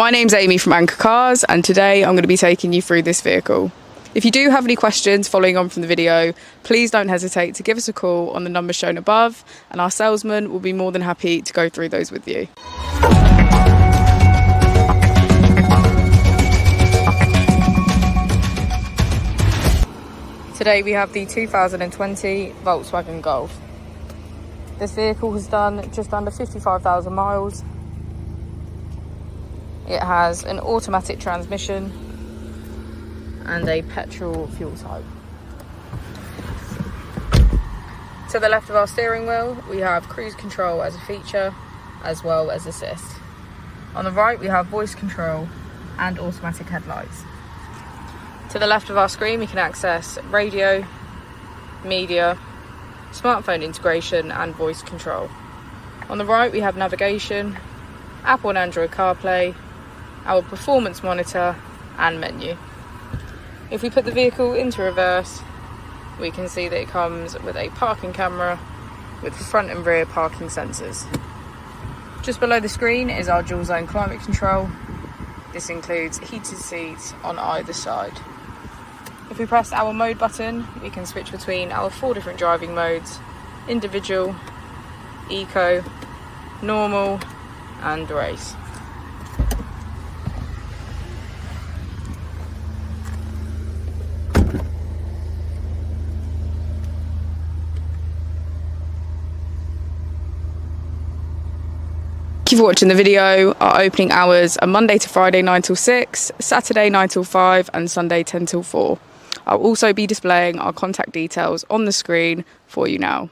My name's Amy from Anchor Cars, and today I'm going to be taking you through this vehicle. If you do have any questions following on from the video, please don't hesitate to give us a call on the number shown above, and our salesman will be more than happy to go through those with you. Today we have the 2020 Volkswagen Golf. This vehicle has done just under 55,000 miles. It has an automatic transmission and a petrol fuel type. To the left of our steering wheel, we have cruise control as a feature, as well as assist. On the right, we have voice control and automatic headlights. To the left of our screen, we can access radio, media, smartphone integration and voice control. On the right, we have navigation, Apple and Android CarPlay, our performance monitor and menu. If we put the vehicle into reverse, we can see that it comes with a parking camera with front and rear parking sensors. Just below the screen is our dual zone climate control. This includes heated seats on either side. If we press our mode button, we can switch between our 4 different driving modes: individual, eco, normal and race. Thank you for watching the video. Our opening hours are Monday to Friday 9 till 6, Saturday 9 till 5 and Sunday 10 till 4. I'll also be displaying our contact details on the screen for you now.